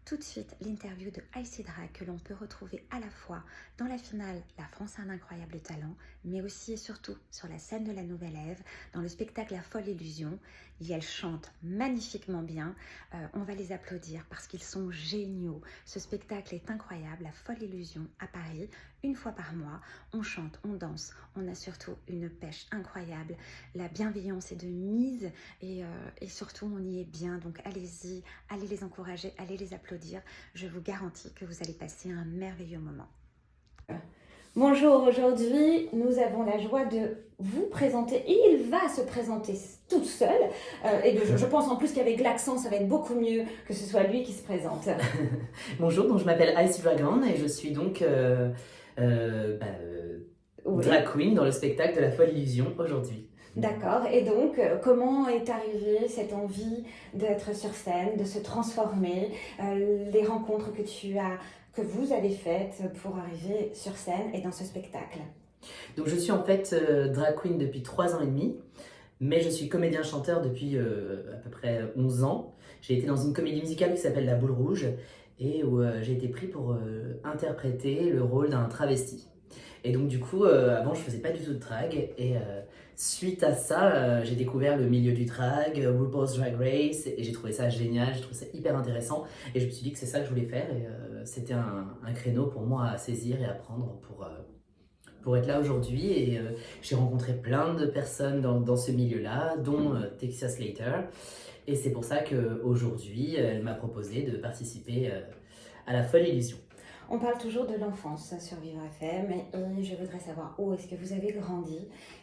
tout de suite l'interview de Icy Drag que l'on peut retrouver à la fois dans la finale La France a un incroyable talent, mais aussi et surtout sur la scène de la Nouvelle Ève, dans le spectacle La Folle Illusion. Et elles chantent magnifiquement bien. On va les applaudir parce qu'ils sont géniaux. Ce spectacle est incroyable, La Folle Illusion à Paris, une fois par mois. On chante, on danse, on a surtout une pêche incroyable. La bienveillance est de mise et surtout on y est bien. Donc allez-y, allez les encourager, allez les applaudir. Je vous garantis que vous allez passer un merveilleux moment. Bonjour, aujourd'hui nous avons la joie de vous présenter, et il va se présenter toute seule, je pense en plus qu'avec l'accent ça va être beaucoup mieux que ce soit lui qui se présente. Bonjour, donc je m'appelle Icy Dragon et je suis donc drag queen dans le spectacle de La Folle Illusion aujourd'hui. D'accord, et donc comment est arrivée cette envie d'être sur scène, de se transformer, les rencontres que vous avez faites pour arriver sur scène et dans ce spectacle? Donc je suis en fait drag queen depuis 3 ans et demi, mais je suis comédien-chanteur depuis à peu près 11 ans. J'ai été dans une comédie musicale qui s'appelle La Boule Rouge et où j'ai été pris pour interpréter le rôle d'un travesti. Et donc du coup, avant je faisais pas du tout de drag et suite à ça, j'ai découvert le milieu du drag, RuPaul's Drag Race, et j'ai trouvé ça génial, j'ai trouvé ça hyper intéressant et je me suis dit que c'est ça que je voulais faire et c'était un créneau pour moi à saisir et à prendre pour être là aujourd'hui. Et j'ai rencontré plein de personnes dans ce milieu-là, dont Texas Slater, et c'est pour ça qu'aujourd'hui, elle m'a proposé de participer à La Folle Illusion. On parle toujours de l'enfance sur Vivre FM et je voudrais savoir où est-ce que vous avez grandi.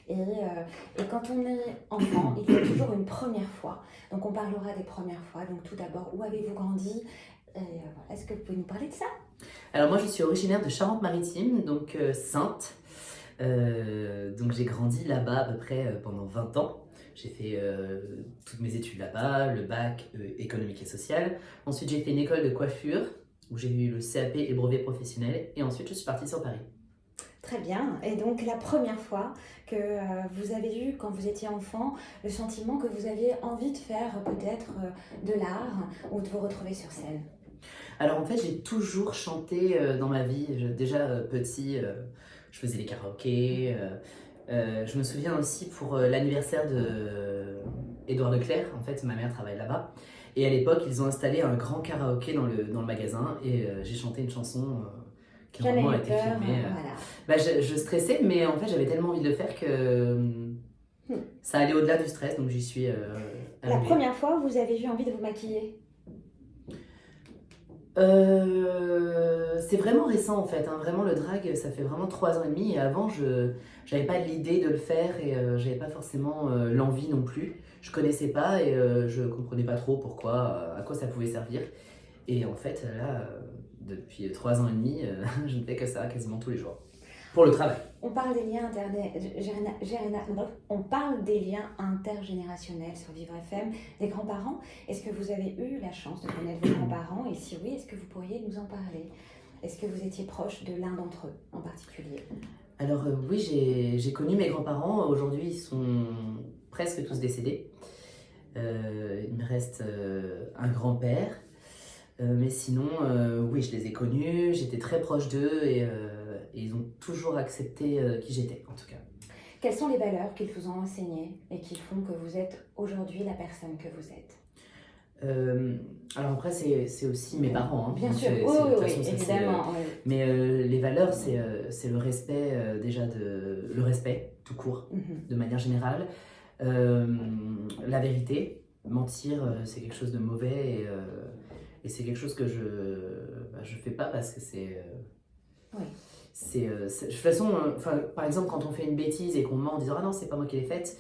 Et quand on est enfant, il y a toujours une première fois. Donc on parlera des premières fois. Donc tout d'abord, où avez-vous grandi? Est-ce que vous pouvez nous parler de ça? Alors moi je suis originaire de Charente-Maritime, donc Saintes. Donc j'ai grandi là-bas à peu près pendant 20 ans. J'ai fait toutes mes études là-bas, le bac économique et social. Ensuite j'ai fait une école de coiffure où j'ai eu le CAP et le brevet professionnel, et ensuite je suis partie sur Paris. Très bien. Et donc la première fois que vous avez eu, quand vous étiez enfant, le sentiment que vous aviez envie de faire peut-être de l'art ou de vous retrouver sur scène? Alors en fait j'ai toujours chanté dans ma vie. Déjà petit, je faisais les karaokés. Je me souviens aussi pour l'anniversaire de Édouard Leclerc, en fait ma mère travaille là-bas. Et à l'époque, ils ont installé un grand karaoké dans le magasin et j'ai chanté une chanson qui normalement a été filmée. Voilà. Je stressais, mais en fait, j'avais tellement envie de le faire que ça allait au-delà du stress, donc j'y suis arrivée. La première fois, vous avez eu envie de vous maquiller? C'est vraiment récent en fait, hein. Vraiment le drag ça fait vraiment 3 ans et demi, et avant je n'avais pas l'idée de le faire et j'avais pas forcément l'envie non plus. Je connaissais pas et je comprenais pas trop pourquoi, à quoi ça pouvait servir. Et en fait là, depuis 3 ans et demi, je ne fais que ça quasiment tous les jours. Pour le travail. On parle des liens intergénérationnels sur Vivre FM, des grands-parents. Est-ce que vous avez eu la chance de connaître vos grands-parents? Et si oui, est-ce que vous pourriez nous en parler? Est-ce que vous étiez proche de l'un d'entre eux en particulier? Alors oui, j'ai connu mes grands-parents. Aujourd'hui, ils sont presque tous décédés. Il me reste un grand-père. Mais sinon, oui, je les ai connus, j'étais très proche d'eux et ils ont toujours accepté qui j'étais, en tout cas. Quelles sont les valeurs qu'ils vous ont enseignées et qui font que vous êtes aujourd'hui la personne que vous êtes? Alors après, c'est aussi mes parents. Hein. Bien donc sûr, oui, évidemment. Oui. Mais les valeurs, c'est le respect, déjà, le respect, tout court, de manière générale. La vérité, mentir, c'est quelque chose de mauvais et c'est quelque chose que je fais pas parce que c'est... Oui. De toute façon, par exemple, quand on fait une bêtise et qu'on ment en disant « Ah non, c'est pas moi qui l'ai faite »,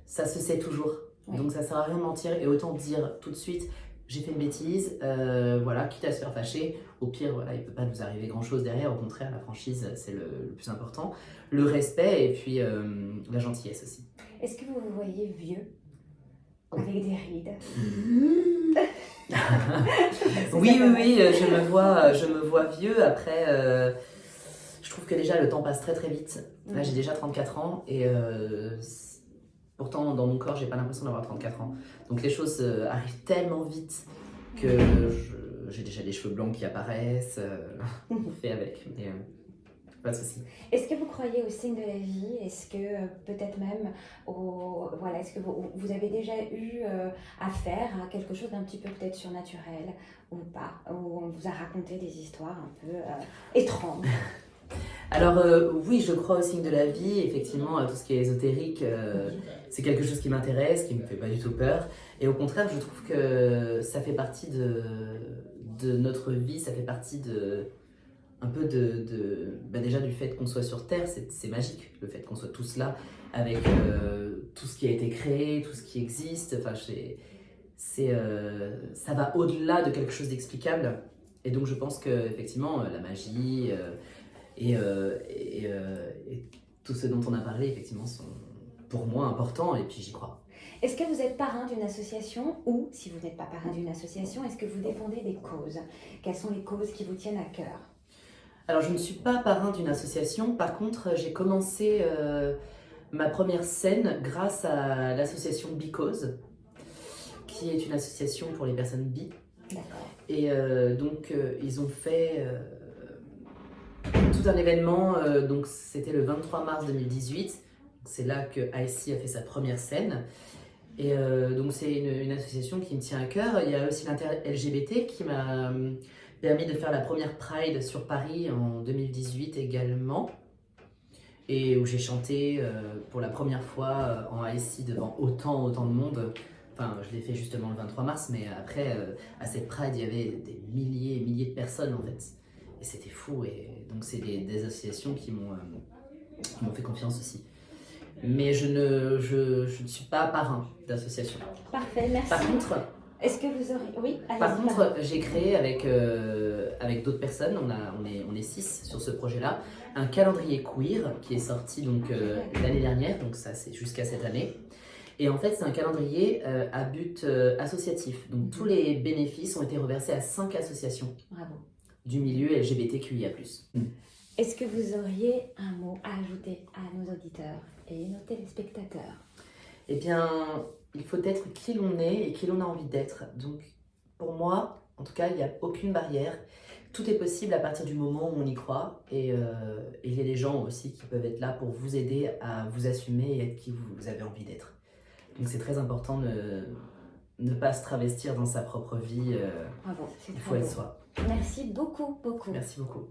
ça se sait toujours. Oui. Donc ça sert à rien de mentir et autant dire tout de suite « J'ai fait une bêtise, voilà, quitte à se faire fâcher, au pire, voilà, il peut pas nous arriver grand-chose derrière, au contraire, la franchise, c'est le plus important. Le respect et puis la gentillesse aussi. » Est-ce que vous vous voyez vieux avec des rides? Oui, je me vois vieux. Après, je trouve que déjà le temps passe très très vite. Là, j'ai déjà 34 ans et pourtant, dans mon corps, j'ai pas l'impression d'avoir 34 ans. Donc les choses arrivent tellement vite que j'ai déjà des cheveux blancs qui apparaissent, on fait avec, mais pas de souci. Est-ce que vous croyez au signe de la vie? Est-ce que peut-être même voilà, est-ce que vous avez déjà eu affaire à quelque chose d'un petit peu peut-être surnaturel ou pas? Où on vous a raconté des histoires un peu étranges? Alors oui, je crois au signe de la vie, effectivement, tout ce qui est ésotérique, c'est quelque chose qui m'intéresse, qui me fait pas du tout peur. Et au contraire, je trouve que ça fait partie de notre vie, ça fait partie un peu déjà du fait qu'on soit sur Terre, c'est magique, le fait qu'on soit tous là, avec tout ce qui a été créé, tout ce qui existe, enfin, ça va au-delà de quelque chose d'explicable. Et donc je pense que effectivement la magie et tout ce dont on a parlé effectivement sont pour moi importants et puis j'y crois. Est-ce que vous êtes parrain d'une association ou, si vous n'êtes pas parrain d'une association, est-ce que vous défendez des causes? Quelles sont les causes qui vous tiennent à cœur? Alors je ne suis pas parrain d'une association, par contre j'ai commencé ma première scène grâce à l'association Because, qui est une association pour les personnes bi. D'accord. Et donc ils ont fait tout un événement, donc c'était le 23 mars 2018, c'est là que IC a fait sa première scène. Et donc c'est une association qui me tient à cœur. Il y a aussi l'inter-LGBT qui m'a permis de faire la première Pride sur Paris en 2018 également. Et où j'ai chanté pour la première fois en IC devant autant de monde. Enfin, je l'ai fait justement le 23 mars, mais après, à cette Pride, il y avait des milliers et milliers de personnes en fait. Et c'était fou. Et donc c'est des associations qui m'ont fait confiance aussi. Mais je ne suis pas parrain d'association. Parfait, merci. Par contre, est-ce que vous aurez... Oui, par contre, j'ai créé avec d'autres personnes, on est 6 sur ce projet-là, un calendrier queer qui est sorti donc l'année dernière, donc ça c'est jusqu'à cette année. Et en fait, c'est un calendrier à but associatif. Donc tous les bénéfices ont été reversés à 5 associations. Bravo. Du milieu LGBTQIA+. Est-ce que vous auriez un mot à ajouter à nos auditeurs et nos téléspectateurs? Eh bien, il faut être qui l'on est et qui l'on a envie d'être. Donc, pour moi, en tout cas, il n'y a aucune barrière. Tout est possible à partir du moment où on y croit. Et il y a des gens aussi qui peuvent être là pour vous aider à vous assumer et être qui vous avez envie d'être. Donc, c'est très important de ne pas se travestir dans sa propre vie. Bravo, il faut être soi. Merci beaucoup, beaucoup. Merci beaucoup.